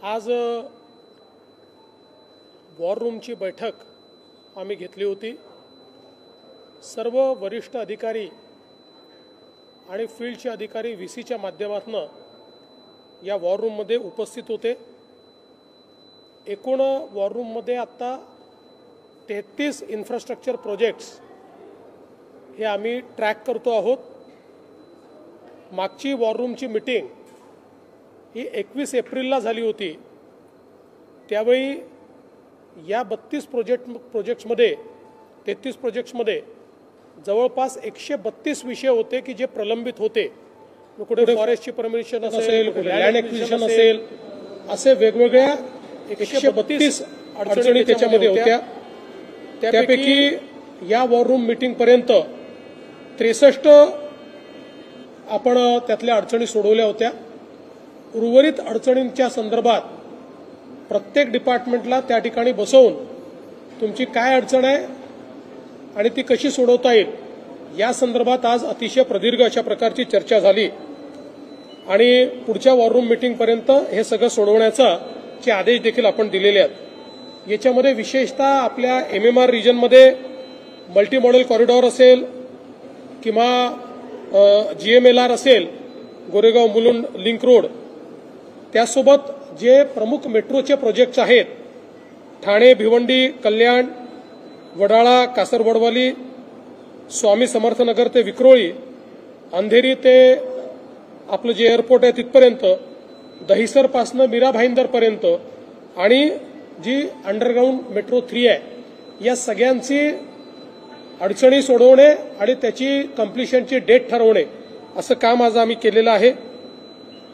आज वॉर रूमची बैठक आम्ही घेतली होती। सर्व वरिष्ठ अधिकारी आणि फील्डचे अधिकारी व्हीसीच्या माध्यमातून या वॉर रूममध्ये उपस्थित होते। एकूण वॉर रूममध्ये आता 33 इन्फ्रास्ट्रक्चर प्रोजेक्ट्स हे आम्ही ट्रॅक करतो आहोत। मागची वॉर रूमची मीटिंग ही 21 एप्रिलला झाली होती। त्यावेळी या 32 प्रोजेक्ट्समध्ये 33 प्रोजेक्ट्समध्ये जवळपास 132 विषय होते की जे प्रलंबित होते। कुठे फॉरेस्टची परमिशन असेल, लँड ॲक्विजिशन असेल, असे वेगवेगळ्या 132 अडचणी त्याच्यामध्ये होत्या। त्यापैकी या वॉर रूम मीटिंग पर्यंत 63 आपण त्यातल्या अडचणी सोडवल्या होत्या। उर्वरित अडचणींच्या संदर्भात प्रत्येक डिपार्टमेंटला त्या ठिकाणी बसवून तुमची काय अडचण आहे आणि ती कशी सोडवता येईल या संदर्भात आज अतिशय प्रदीर्घ अशा प्रकारची चर्चा झाली आणि पुढच्या वॉर रूम मीटिंग पर्यंत हे सगळं सोडवण्याचे आदेश देखील आपण दिलेले आहेत। याच्यामध्ये विशेषतः आपल्या एमएमआर रिजनमध्ये मल्टी मॉडेल कॉरिडॉर असेल किंवा जीएमएलआर असेल, गोरेगाव मुलुंड लिंक रोड, त्यासोबत जे प्रमुख मेट्रोचे प्रोजेक्ट्स आहेत, ठाणे भिवंडी कल्याण, वडाळा कासरवडवाली, स्वामी समर्थनगर ते विक्रोळी, अंधेरी ते आपलं जे एअरपोर्ट आहे तिथपर्यंत, दहिसरपासनं मीरा भाईंदरपर्यंत आणि जी अंडरग्राऊंड मेट्रो 3 आहे या सगळ्यांची अडचणी सोडवणे आणि त्याची कंप्लिशनची डेट ठरवणे असं काम आज आम्ही केलेलं आहे।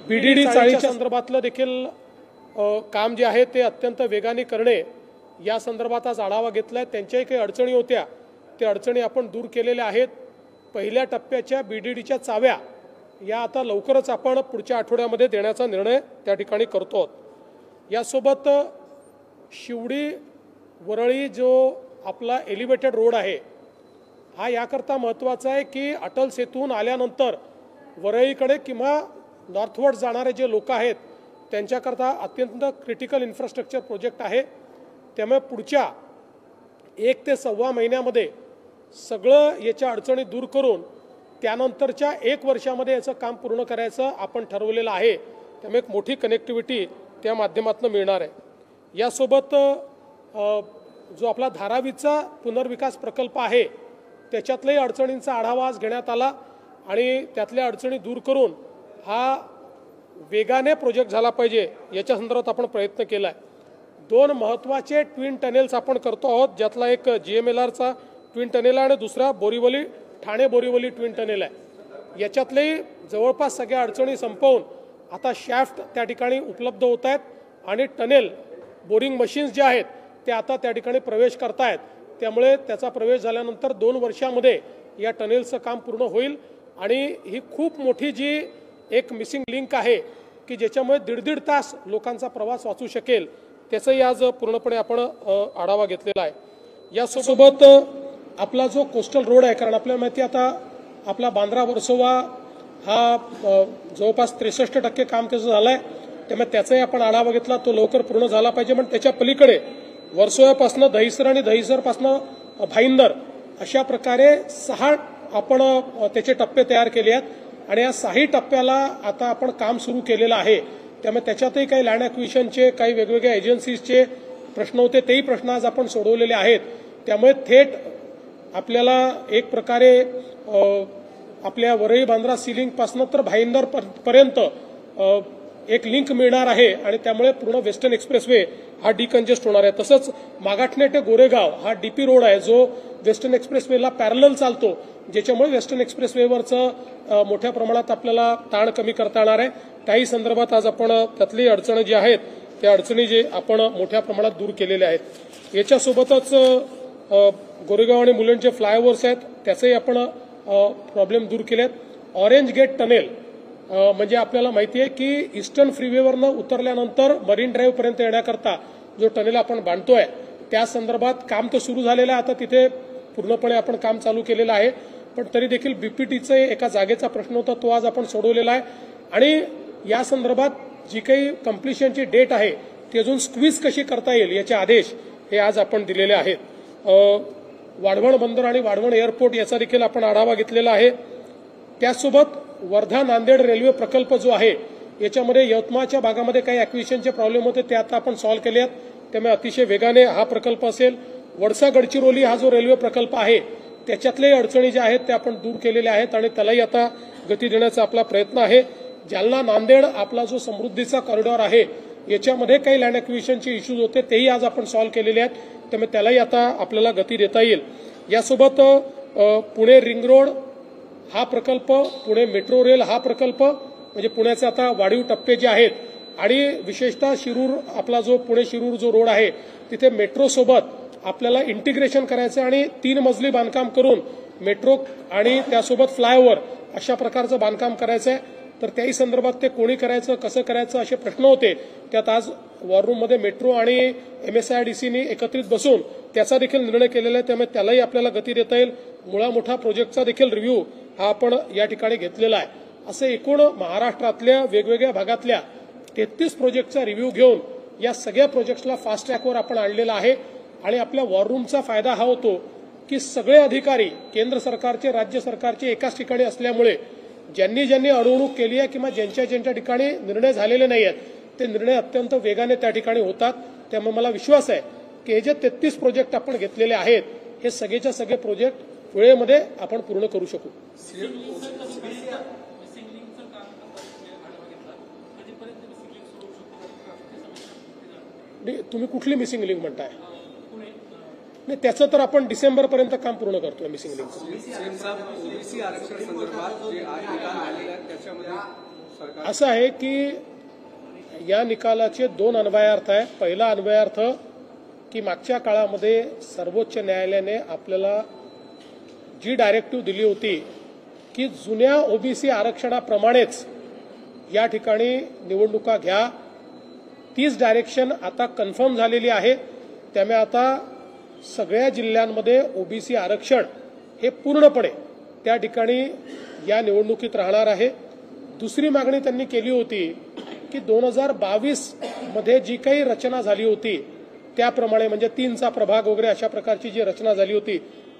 बीडीडी चाळीच्या संदर्भातलं देखील काम जे आहे ते अत्यंत वेगाने करणे या संदर्भात आज आढावा घेतलाय। त्यांच्याही काही अडचणी होत्या, त्या अडचणी आपण दूर केलेल्या आहेत। पहिल्या टप्प्याच्या बीडीडीच्या चाव्या या आता लवकरच आपण पुढच्या आठवड्यामध्ये देण्याचा निर्णय त्या ठिकाणी करतो आहोत। यासोबत शिवडी वरळी जो आपला एलिव्हेटेड रोड आहे हा याकरता महत्त्वाचा आहे की अटल सेतून आल्यानंतर वरळीकडे किंवा नॉर्थवर्ड जाणारे जे लोक आहेत त्यांच्याकरता अत्यंत क्रिटिकल इन्फ्रास्ट्रक्चर प्रोजेक्ट आहे। त्यामुळे पुढच्या 1 ते सव्वा महिन्यामध्ये सगळं याच्या अडचणी दूर करून त्यानंतरच्या 1 वर्षामध्ये याचं काम पूर्ण करायचं आपण ठरवलेलं आहे। त्यामुळे एक मोठी कनेक्टिव्हिटी त्या माध्यमातून मिळणार आहे। यासोबत जो आपला धारावीचा पुनर्विकास प्रकल्प आहे त्याच्यातल्याही अडचणींचा आढावा आज घेण्यात आला आणि त्यातल्या अडचणी दूर करून हा वेगाने प्रोजेक्ट झाला पाहिजे याच्या संदर्भात आपण प्रयत्न केला आहे। 2 महत्त्वाचे ट्विन टनेल्स आपण करतो आहोत, ज्यातला एक जीएमएलआरचा ट्विन टनेल आहे आणि दुसरा बोरीवली ठाणे बोरीवली ट्विन टनेल आहे। याच्यातलेही जवळपास सगळ्या अडचणी संपवून आता शॅफ्ट त्या ठिकाणी उपलब्ध होत आहेत आणि टनेल बोरिंग मशीन्स जे आहेत ते आता त्या ठिकाणी प्रवेश करतायत। त्यामुळे त्याचा प्रवेश झाल्यानंतर 2 वर्षामध्ये या टनेलचं काम पूर्ण होईल आणि ही खूप मोठी जी एक मिसिंग लिंक आहे की ज्याच्यामुळे 1.5 तास लोकांचा प्रवास वाचू शकेल त्याचंही आज पूर्णपणे आपण आढावा घेतलेला आहे। यासोबत आपला जो कोस्टल रोड आहे, कारण आपल्याला माहिती आता आपला बांद्रा वर्सोवा हा जवळपास 63% काम त्याचं झालं आहे। त्यामुळे त्याचाही आपण आढावा घेतला, तो लवकर पूर्ण झाला पाहिजे। पण त्याच्या पलीकडे वर्सोव्यापासनं दहिसर आणि दहिसरपासनं भाईंदर अशा प्रकारे 6 आपण त्याचे टप्पे तयार केले आहेत आणि या 6 टप्प्याला आता आपण काम सुरू केलेलं आहे। त्यामुळे त्याच्यातही काही लँड ॲक्विजिशनचे काही वेगवेगळ्या एजन्सीजचे प्रश्न होते, तेही प्रश्न आज आपण सोडवलेले आहेत। त्यामुळे थेट आपल्याला एक प्रकारे आपल्या वरळी बांद्रा सीलिंगपासनं तर भाईंदर पर्यंत एक लिंक मिळणार आहे आणि त्यामुळे पूर्ण वेस्टर्न एक्सप्रेसवे हा डिकंजेस्ट होणार आहे। तसंच मागाठणे ते गोरेगाव हा डीपी रोड आहे जो वेस्टर्न एक्सप्रेसवेला पॅरलल चालतो, ज्याच्यामुळे वेस्टर्न एक्सप्रेसवेवरचं मोठ्या प्रमाणात आपल्याला ताण कमी करता येणार आहे। त्याही संदर्भात आज आपण त्यातली अडचणी जी आहेत त्या अडचणी जे आपण मोठ्या प्रमाणात दूर केलेल्या आहेत। याच्यासोबतच गोरेगाव आणि मुलुंडचे फ्लायओव्हर्स आहेत त्याचेही आपण प्रॉब्लेम दूर केलेत। ऑरेंज गेट टनेल म्हणजे आपल्याला माहिती आहे की ईस्टर्न फ्रीवेवरनं उतरल्यानंतर मरीन ड्राईव्ह पर्यंत येण्याकरता जो टनेल आपण बांधतोय त्या संदर्भात काम तर सुरू झालेलं आहे, आता तिथे पूर्णपणे आपण काम चालू केलेलं आहे। पण तरी देखील बीपीटीचे एका जागेचा प्रश्न होता, तो आज आपण सोडवलेला आहे आणि या संदर्भात जी काही कम्प्लिशनची डेट आहे ती अजून स्क्वीज कशी करता येईल याचे आदेश हे आज आपण दिलेले आहेत। वाढवण बंदर आणि वाढवण एअरपोर्ट याचा देखील आपण आढावा घेतलेला आहे। त्यासोबत वर्धा नांदेड रेल्वे प्रकल्प जो आहे याच्यामध्ये यवतमाळच्या भागामध्ये काही ॲक्विजिशनचे प्रॉब्लेम होते ते आता आपण सॉल्व्ह केले आहेत, त्यामुळे अतिशय वेगाने हा प्रकल्प असेल। वडसा गडचिरोली हा जो रेल्वे प्रकल्प आहे त्याच्यातले अडचणी ज्या आहेत त्या आपण दूर केलेल्या आहेत आणि त्यालाही आता गती देण्याचा आपला प्रयत्न आहे। जालना नांदेड आपला जो समृद्धीचा कॉरिडॉर आहे याच्यामध्ये काही लँड ॲक्विजिशनचे इश्यूज होते तेही आज आपण सॉल्व्ह केलेले आहेत, त्यामुळे त्यालाही आता आपल्याला गती देता येईल। यासोबत पुणे रिंग रोड हा प्रकल्प, पुणे मेट्रो रेल हा प्रकल्प, म्हणजे पुण्याचे आता वाढीव टप्पे जे आहेत आणि विशेषतः शिरूर आपला जो पुणे शिरूर जो रोड आहे तिथे मेट्रो सोबत आपल्याला इंटिग्रेशन करायचं आणि 3 मजली बांधकाम करून मेट्रो आणि त्यासोबत फ्लायओव्हर अशा प्रकारचं बांधकाम करायचं आहे। तर त्याही संदर्भात ते कोणी करायचं, कसं करायचं असे प्रश्न होते, त्यात आज वॉर रूममध्ये मेट्रो आणि MSIDCनी एकत्रित बसून त्याचा देखील निर्णय केलेला आहे, त्यामुळे त्यालाही आपल्याला गती देता येईल। मुळा मोठा प्रोजेक्टचा देखील रिव्ह्यू हा आपण या ठिकाणी घेतलेला आहे। असे एकूण महाराष्ट्रातल्या वेगवेगळ्या भागातल्या 33 प्रोजेक्टचा रिव्ह्यू घेऊन या सगळ्या प्रोजेक्ट्सला फास्ट ट्रॅकवर आपण आणलेला आहे आणि आपल्या वॉर रूमचा फायदा हा होतो की सगळे अधिकारी केंद्र सरकारचे, राज्य सरकारचे एकाच ठिकाणी असल्यामुळे ज्यांनी ज्यांनी अडवणूक केली आहे किंवा ज्यांच्या ज्यांच्या ठिकाणी निर्णय झालेले नाही आहेत ते निर्णय अत्यंत वेगाने त्या ठिकाणी होतात। त्यामुळे मला विश्वास आहे की हे जे 33 प्रोजेक्ट आपण घेतलेले आहेत हे सगळेच्या सगळे प्रोजेक्ट वेळेमध्ये आपण पूर्ण करू शकू। तुम्ही कुठली मिसिंग लिंक म्हणताय? नाही, त्याचं तर आपण डिसेंबरपर्यंत काम पूर्ण करतोय मिसिंग लिंकचं। असं आहे की या निकालाचे 2 अन्वयार्थ आहे। पहिला अन्वयार्थ की मागच्या काळामध्ये सर्वोच्च न्यायालयाने आपल्याला जी डायरेक्टिव्ह दिली होती की जुन्या ओबीसी आरक्षणाप्रमाणेच या ठिकाणी निवडणुका घ्या, तीच डायरेक्शन आता कन्फर्म झालेली आहे। त्यामुळे आता सगळ्या जिल्ह्यांमध्ये ओबीसी आरक्षण हे पूर्णपणे त्या ठिकाणी या निवडणुकीत राहणार आहे। दुसरी मागणी त्यांनी केली होती की 2022 मध्ये जी काही रचना झाली होती त्याप्रमाणे, म्हणजे 3चा प्रभाग वगैरे अशा प्रकारची जी रचना झाली होती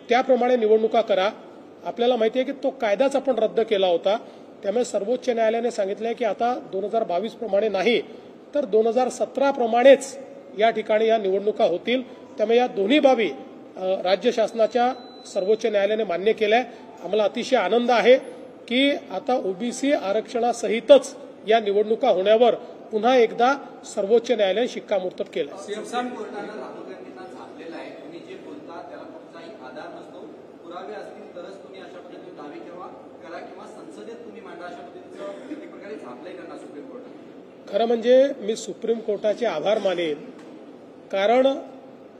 त्याप्रमाणे निवडणुका करा। आपल्याला माहिती आहे की तो कायदाच आपण रद्द केला होता, त्यामुळे सर्वोच्च न्यायालयाने सांगितलंय की आता 2022 प्रमाणे नाही तर 2017 प्रमाणेच या ठिकाणी या निवडणुका होतील। त्यामुळे या दोन्ही बाबी राज्य शासनाच्या सर्वोच्च न्यायालयाने मान्य केल्या। आम्हाला अतिशय आनंद आहे की आता ओबीसी आरक्षणासहितच या निवडणुका होण्यावर पुन्हा एकदा सर्वोच्च न्यायालयाने शिक्कामोर्तब केलं। खरं म्हणजे मी सुप्रीम कोर्टाचे आभार मानेन, कारण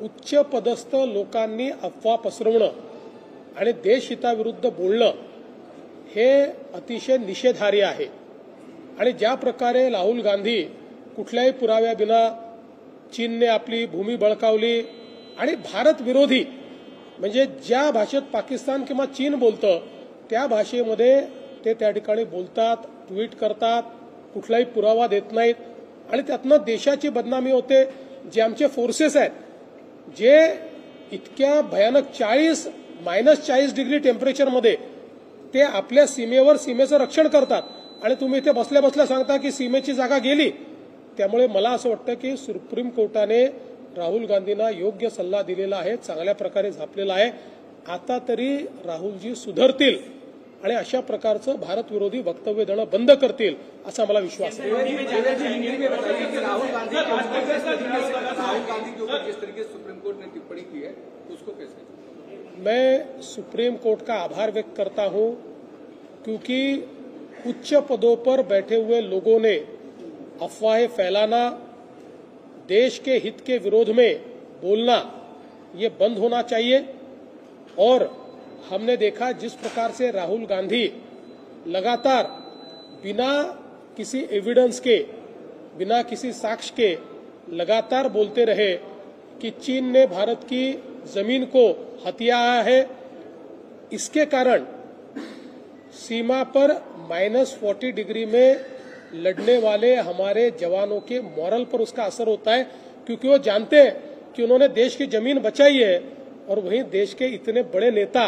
उच्च पदस्थ लोकांनी अफवा पसरवणं आणि देशहिताविरुद्ध बोलणं हे अतिशय निषेधार्ह आहे। आणि ज्या प्रकारे राहुल गांधी कुठल्याही पुराव्याविना चीनने आपली भूमी बळकावली आणि भारत विरोधी, म्हणजे ज्या भाषेत पाकिस्तान किंवा चीन बोलतं त्या भाषेमध्ये ते त्या ठिकाणी बोलतात, ट्विट करतात, कुठलाही पुरावा देत नाहीत आणि त्यातनं देशाची बदनामी होते। जे आमचे फोर्सेस आहेत जे इतक्या भयानक -40 डिग्री टेम्परेचरमध्ये ते आपल्या सीमेवर सीमेचं रक्षण करतात आणि तुम्ही इथे बसल्या बसल्या सांगता की सीमेची जागा गेली। त्यामुळे मला असं वाटतं की सुप्रीम कोर्टाने राहुल गांधींना योग्य सल्ला दिलेला आहे, चांगल्या प्रकारे झापलेला आहे। आता तरी राहुलजी सुधारतील आणि अशा प्रकारचं भारत विरोधी वक्तव्य देणं बंद करतील असा मला विश्वास आहे। राहुल गांधी के ऊपर जिस तरीके से सुप्रीम कोर्ट ने टिप्पणी की है उसको कैसे? मैं सुप्रीम कोर्ट का आभार व्यक्त करता हूं क्योंकि उच्च पदों पर बैठे हुए लोगों ने अफवाहें फैलाना, देश के हित के विरोध में बोलना ये बंद होना चाहिए। और हमने देखा जिस प्रकार से राहुल गांधी लगातार बिना किसी एविडेंस के, बिना किसी साक्ष्य के लगातार बोलते रहे कि चीन ने भारत की जमीन को हथिया है। इसके कारण सीमा पर -40 डिग्री में लड़ने वाले हमारे जवानों के मॉरल पर उसका असर होता है, क्योंकि वो जानते हैं कि उन्होंने देश की जमीन बचाई है, और वहीं देश के इतने बड़े नेता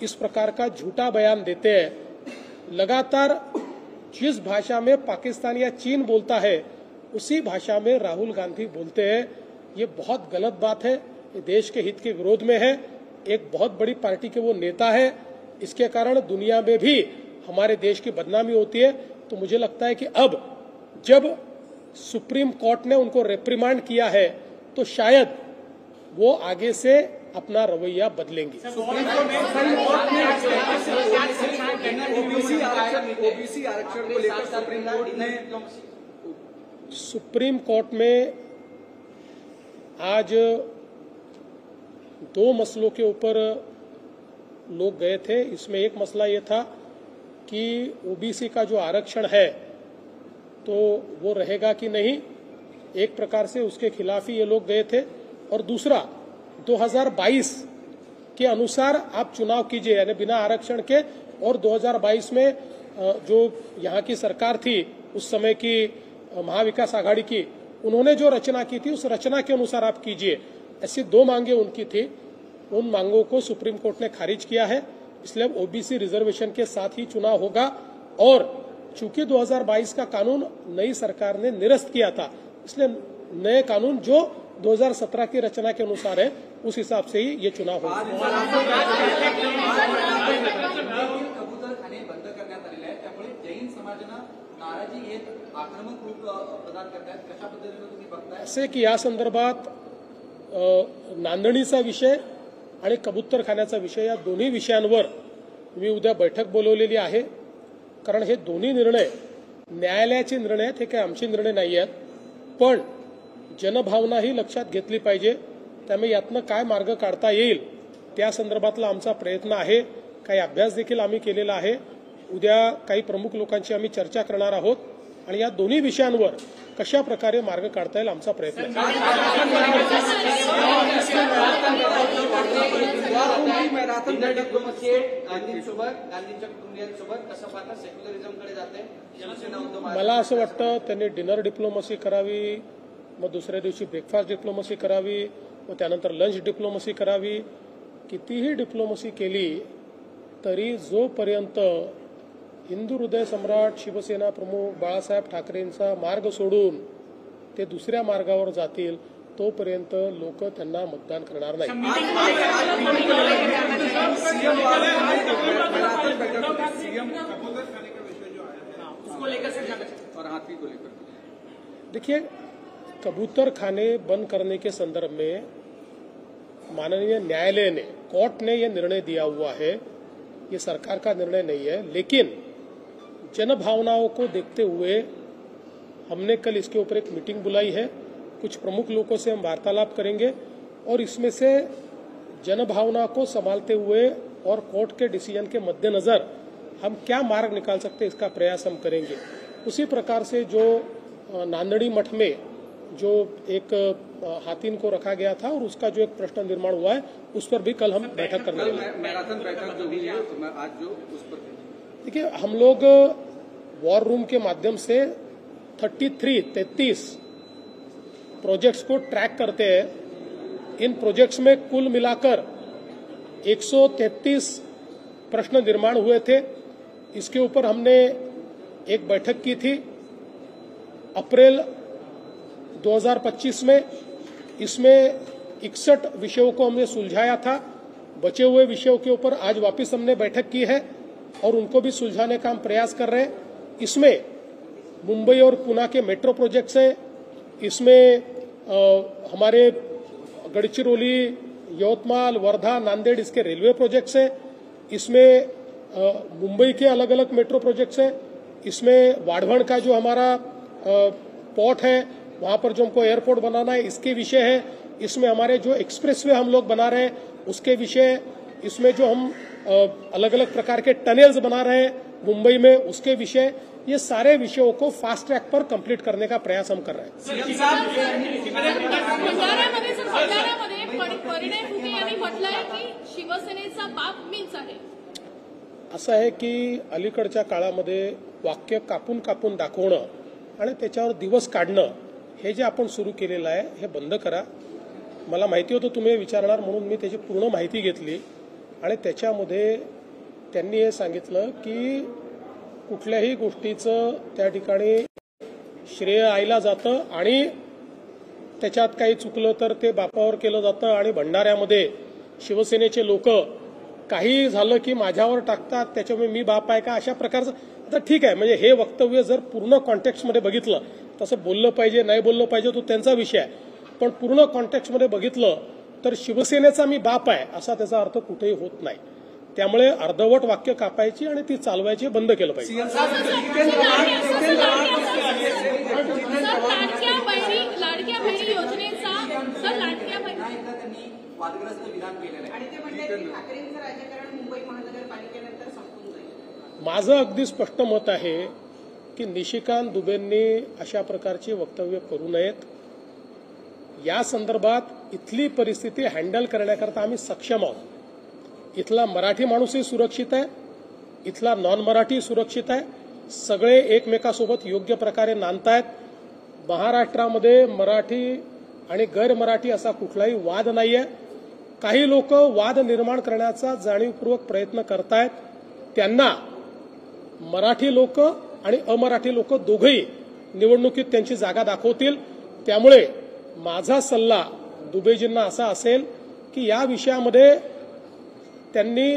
इस प्रकार का झूठा बयान देते हैं। लगातार जिस भाषा में पाकिस्तान या चीन बोलता है उसी भाषा में राहुल गांधी बोलते हैं। ये बहुत गलत बात है, ये देश के हित के विरोध में है। एक बहुत बड़ी पार्टी के वो नेता है, इसके कारण दुनिया में भी हमारे देश की बदनामी होती है। तो मुझे लगता है कि अब जब सुप्रीम कोर्ट ने उनको रेप्रिमांड किया है तो शायद वो आगे से अपना रवैया बदलेंगे। ओबीसी आरक्षण को लेकर सुप्रीम कोर्ट में आज 2 मसलों के ऊपर लोग गए थे। इसमें एक मसला ये था कि ओबीसी का जो आरक्षण है तो वो रहेगा कि नहीं, एक प्रकार से उसके खिलाफ ही ये लोग गए थे। और दूसरा 2022 के अनुसार आप चुनाव कीजिए, यानी बिना आरक्षण के। और 2022 में जो यहाँ की सरकार थी उस समय की महाविकास आघाड़ी की, उन्होंने जो रचना की थी उस रचना के अनुसार आप कीजिए। ऐसी 2 मांगे उनकी थी। उन मांगों को सुप्रीम कोर्ट ने खारिज किया है, इसलिए अब ओबीसी रिजर्वेशन के साथ ही चुनाव होगा। और चूंकि 2022 का कानून नई सरकार ने निरस्त किया था, इसलिए नए कानून जो 2017 की रचना के अनुसार है उस हिसाब से ही ये चुनाव होगा। कबूतर खाणे बंद करण्यात आलेले आहेत, त्यामुळे जैन समाजानं नाराजी घेत आक्रमक रूप प्रदान करतात। कशा पद्धतीने तुम्ही बघताय? असे की या संदर्भात नांदणीचा विषय आणि कबूतरखान्याचा विषय, या दोन्ही विषयांवर मी उद्या बैठक बोलवलेली आहे। कारण हे दोन्ही निर्णय न्यायालयाचे निर्णय आहेत, हे काही आमचे निर्णय नाही आहेत। पण जनभावना ही लक्षात घेतली पाहिजे, त्यामुळे यातनं काय मार्ग काढता येईल त्या संदर्भातला आमचा प्रयत्न आहे। काही अभ्यास देखील आम्ही केलेला आहे। उद्या काही प्रमुख लोकांची आम्ही चर्चा करणार आहोत आणि या दोन्ही विषयांवर कशा प्रकारे मार्ग काढता येईल आमचा प्रयत्न आहे। गांधींच्या कुटुंबियांसोबत कसं पाहता सेक्युलरिझमकडे जाते शिवसेना उद्धव? मला असं वाटतं त्यांनी डिनर डिप्लोमसी करावी, मग दुसऱ्या दिवशी ब्रेकफास्ट डिप्लोमसी करावी, मग त्यानंतर लंच डिप्लोमसी करावी। कितीही डिप्लोमसी केली तरी जोपर्यंत हिंदू हृदय सम्राट शिवसेना प्रमुख बाळासाहेब ठाकरेंचा मार्ग सोडून ते दुसऱ्या मार्गावर जातील तोपर्यंत लोक त्यांना मतदान करणार नाही। देखिए, कबूतर खाने बंद करने के संदर्भ में माननीय न्यायालय ने, कोर्ट ने यह निर्णय दिया हुआ है, ये सरकार का निर्णय नहीं है। लेकिन जनभावनाओं को देखते हुए हमने कल इसके ऊपर एक मीटिंग बुलाई है। कुछ प्रमुख लोगों से हम वार्तालाप करेंगे और इसमें से जनभावना को संभालते हुए और कोर्ट के डिसीजन के मद्देनजर हम क्या मार्ग निकाल सकते हैं इसका प्रयास हम करेंगे। उसी प्रकार से जो नांदड़ी मठ में जो एक हाथीन को रखा गया था और उसका जो एक प्रश्न निर्माण हुआ है उस पर भी कल हम बैठक करने वाले हैं। मैराथन बैठक जो हुई है आज जो उस पर देखिए, हम लोग वॉर रूम के माध्यम से 33 प्रोजेक्ट्स को ट्रैक करते हैं। इन प्रोजेक्ट्स में कुल मिलाकर 133 प्रश्न निर्माण हुए थे। इसके ऊपर हमने एक बैठक की थी अप्रैल 2025 में। इसमें 61 विषयों को हमने सुलझाया था। बचे हुए विषयों के ऊपर आज वापस हमने बैठक की है और उनको भी सुलझाने का हम प्रयास कर रहे हैं। इसमें मुंबई और पुणे के मेट्रो प्रोजेक्ट्स हैं, इसमें हमारे गढ़चिरौली, यवतमाल, वर्धा, नांदेड़ इसके रेलवे प्रोजेक्ट्स हैं, इसमें मुंबई के अलग अलग मेट्रो प्रोजेक्ट्स हैं, इसमें वाढ़वण का जो हमारा पोर्ट है वहां पर जो हमको एयरपोर्ट बनाना है इसके विषय है, इसमें हमारे जो एक्सप्रेसवे हम लोग बना रहे हैं उसके विषय, इसमें जो हम अलग अलग प्रकार के टनल्स बना रहे हैं मुंबई में उसके विषय, ये सारे विषयों को फास्ट ट्रैक पर कंप्लीट करने का प्रयास हम कर रहे हैं। परिणय फुके यांनी म्हटलंय की शिवसेनेचा बाप मीच आहे। असं आहे की अलीकडच्या काळामध्ये वाक्य कापून कापून दाखवणं आणि त्याच्यावर दिवस काढणं हे जे आपण सुरू केलेलं आहे हे बंद करा. मला माहिती होतं तुम्ही विचारणार म्हणून मी त्याची पूर्ण माहिती घेतली आणि त्याच्यामध्ये त्यांनी हे सांगितलं की कुठल्याही गोष्टीचं त्या ठिकाणी श्रेय आईला जातं आणि त्याच्यात काही चुकलं तर ते बापावर केलं जातं आणि भंडाऱ्यामध्ये शिवसेनेचे लोक काही झालं की माझ्यावर टाकतात त्याच्यामुळे मी बाप आहे का अशा प्रकारचं. आता ठीक आहे, म्हणजे हे वक्तव्य जर पूर्ण कॉन्टेक्स्टमध्ये बघितलं तसं बोललं पाहिजे नाही बोललं पाहिजे तो त्यांचा विषय आहे, पण पूर्ण कॉन्टेक्स्टमध्ये बघितलं तर शिवसेनेचा मी बाप आहे असा त्याचा अर्थ कुठेही होत नाही. त्यामुळे अर्धवट वाक्य कापायची आणि ती चालवायची बंद केलं पाहिजे. लाडक्या बहिणी योजनेचा सर लाडक्या बहिणी त्यांनी वादग्रस्त विधान केलेलं आहे आणि ते म्हणतात की ठाकरेंचं राजकारण मुंबई महानगरपालिकेनंतर संपून जाईल. माझं अगदी स्पष्ट मत आहे की निशिकांत दुबेंनी अशा प्रकारची वक्तव्य करू नयेत. या संदर्भात इथली परिस्थिती हँडल करण्याकरता आम्ही सक्षम आहोत. इथला मराठी माणूसही सुरक्षित आहे, इथला नॉन मराठी सुरक्षित आहे, सगळे एकमेकासोबत योग्य प्रकारे नांदतायत. महाराष्ट्रामध्ये मराठी आणि गैर मराठी असा कुठलाही वाद नाहीये. काही लोक वाद निर्माण करण्याचा जाणीवपूर्वक प्रयत्न करतायत. त्यांना मराठी लोक आणि अमराठी लोक दोघेही निवडणुकीत त्यांची जागा दाखवतील. त्यामुळे माझा सल्ला दुबेजींना असा असेल की या विषयामध्ये त्यांनी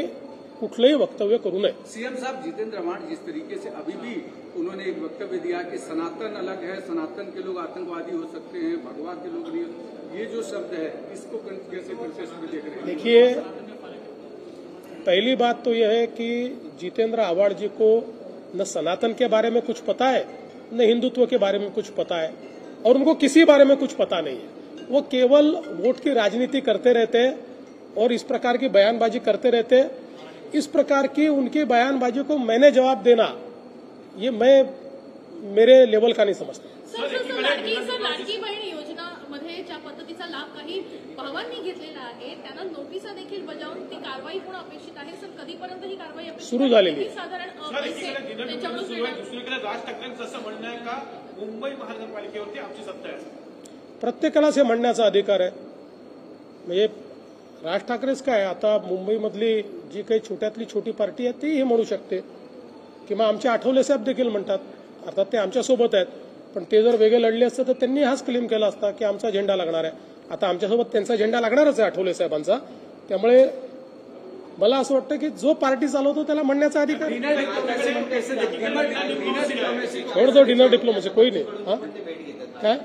कुठलंही वक्तव्य करू नये. सीएम साहब जितेंद्र आव्हाड जिस तरीके से अभी भी उन्होंने एक वक्तव्य दिया कि सनातन अलग है, सनातन के लोग आतंकवादी हो सकते हैं, भगवा के लोग नहीं, ये जो शब्द है इसको कैसे में देख रहे हैं? देखिए, पहली बात तो यह है कि जितेंद्र आव्हाड जी को न सनातन के बारे में कुछ पता है न हिंदुत्व के बारे में कुछ पता है और उनको किसी बारे में कुछ पता नहीं है. वो केवल वोट की राजनीति करते रहते हैं और इस प्रकार की बयानबाजी करते रहते हैं. इस प्रकार की उनकी बयानबाजी को मैंने जवाब देना ये मैं मेरे लेवल का नहीं समझता. लाडकी बहीण योजनामध्ये ज्या पद्धतीचा लाभ काही भावांनी घेतलेला आहे त्यांना नोटिसा देखील बजावून ती कारवाई होणं अपेक्षित आहे. सर कधीपर्यंत ही कारवाई सुरू झालेली आहे? साधारण दुसरीकडे राज ठाकरेंचं असं म्हणणं आहे का मुंबई महानगरपालिकेवरती आमची सत्ता आहे. प्रत्येकाला हे म्हणण्याचा अधिकार आहे. म्हणजे राज ठाकरेच काय, आता मुंबईमधली जी काही छोट्यातली छोटी पार्टी आहे ती हे म्हणू शकते किंवा आमचे आठवले साहेब देखील म्हणतात. अर्थात ते आमच्यासोबत आहेत, पण ते जर वेगळे लढले असते तर त्यांनी हाच क्लेम केला असता की आमचा झेंडा लागणार आहे. आता आमच्यासोबत त्यांचा झेंडा लागणारच आहे आठवले साहेबांचा. त्यामुळे मला असं वाटतं की जो पार्टी चालवतो त्याला म्हणण्याचा अधिकार. छोड दो डिनर डिप्लोमसी, कोई नाही. हा काय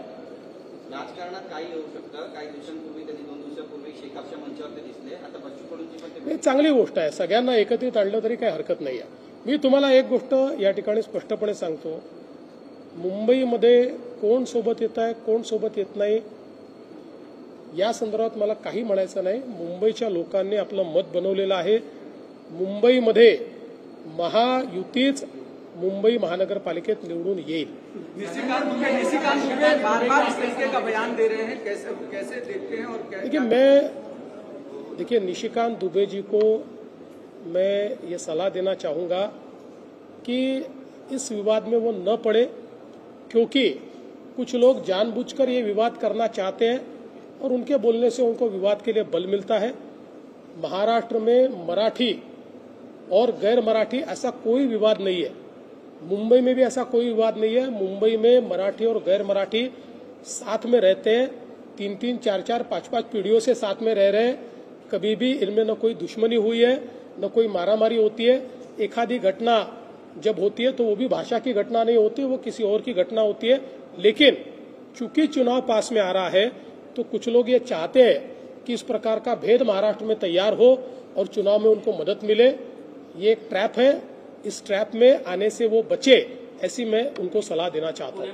राजकारणात काही होऊ शकतं. काही दिवसांपूर्वी त्यांनी 2 दिवसापूर्वी शेकापच्या मंचावर ते दिसले. आता बच्चू कडूंची पण चांगली गोष्ट आहे. सगळ्यांना एकत्रित आणलं तरी काही हरकत नाही आहे. मी तुम्हाला एक गोष्ट या ठिकाणी स्पष्टपणे सांगतो, मुंबईमध्ये कोण सोबत येत आहे कोण सोबत येत नाही या संदर्भात मला काही म्हणायचं नाही. मुंबईच्या लोकांनी आपलं मत बनवलेलं आहे. मुंबईमध्ये महायुतीच मुंबई महानगरपालिकेत निवडून येईल. निशिकांत दुबे बार-बार इस तरीके का बयान दे रहे हैं, कैसे देखते हैं और क्या? देखिए निशिकांत दुबे जी को मैं ये सलाह देना चाहूँगा कि इस विवाद में वो न पड़े, क्योंकि कुछ लोग जानबूझकर ये विवाद करना चाहते हैं और उनके बोलने से उनको विवाद के लिए बल मिलता है. महाराष्ट्र में मराठी और गैर मराठी ऐसा कोई विवाद नहीं है. मुंबई में भी ऐसा कोई विवाद नहीं है. मुंबई में मराठी और गैर मराठी साथ में रहते हैं. 3-3, 4-4, 5-5 पीढ़ियों से साथ में रह रहे हैं. कभी भी इनमें न कोई दुश्मनी हुई है न कोई मारामारी होती है. एखादी घटना जब होती है तो वो भी भाषा की घटना नहीं होती, वो किसी और की घटना होती है. लेकिन चूंकि चुनाव पास में आ रहा है तो कुछ लोग ये चाहते हैं कि इस प्रकार का भेद महाराष्ट्र में तैयार हो और चुनाव में उनको मदद मिले. ये एक ट्रैप है. इस ट्रैप में आने से वो बचे, ऐसी मैं उनको सलाह देना चाहता हूँ.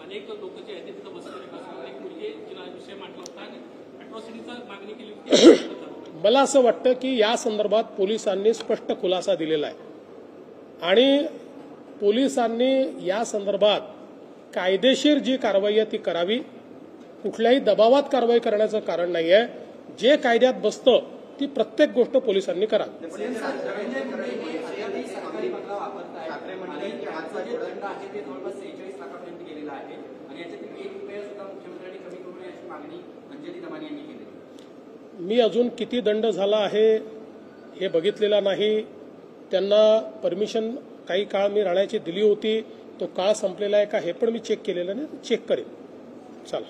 अनेक लोक जे आहेत तिथं बसलेले एक मुलगी जिला विषय मांडला होता आणि अॅट्रॉसिटीचा मागणी केली होती. मला असं वाटतं की या संदर्भात पोलिसांनी स्पष्ट खुलासा दिलेला आहे आणि पोलिसांनी या संदर्भात कायदेशीर जी कारवाई आहे ती करावी. कुठल्याही दबावात कारवाई करण्याचं कारण नाही आहे. जे कायद्यात बसतं ती प्रत्येक गोष्ट पोलिसांनी करावी. वापरताय आणि आजचा जे दंड आहे ते जवळपास 46 लाखापर्यंत गेलेला आहे आणि याच्यातील 1 रुपया सुद्धा मुख्यमंत्र्यांनी कमी करू नये अशी मागणी अंजली दमानी यांनी केली. मी अजून किती दंड झाला आहे हे बघितलेला नाही. त्यांना परमिशन काही काळ मी राहण्याची दिली होती, तो काळ संपलेला आहे का हे पण मी चेक केलेलं नाही, चेक करेन. चला.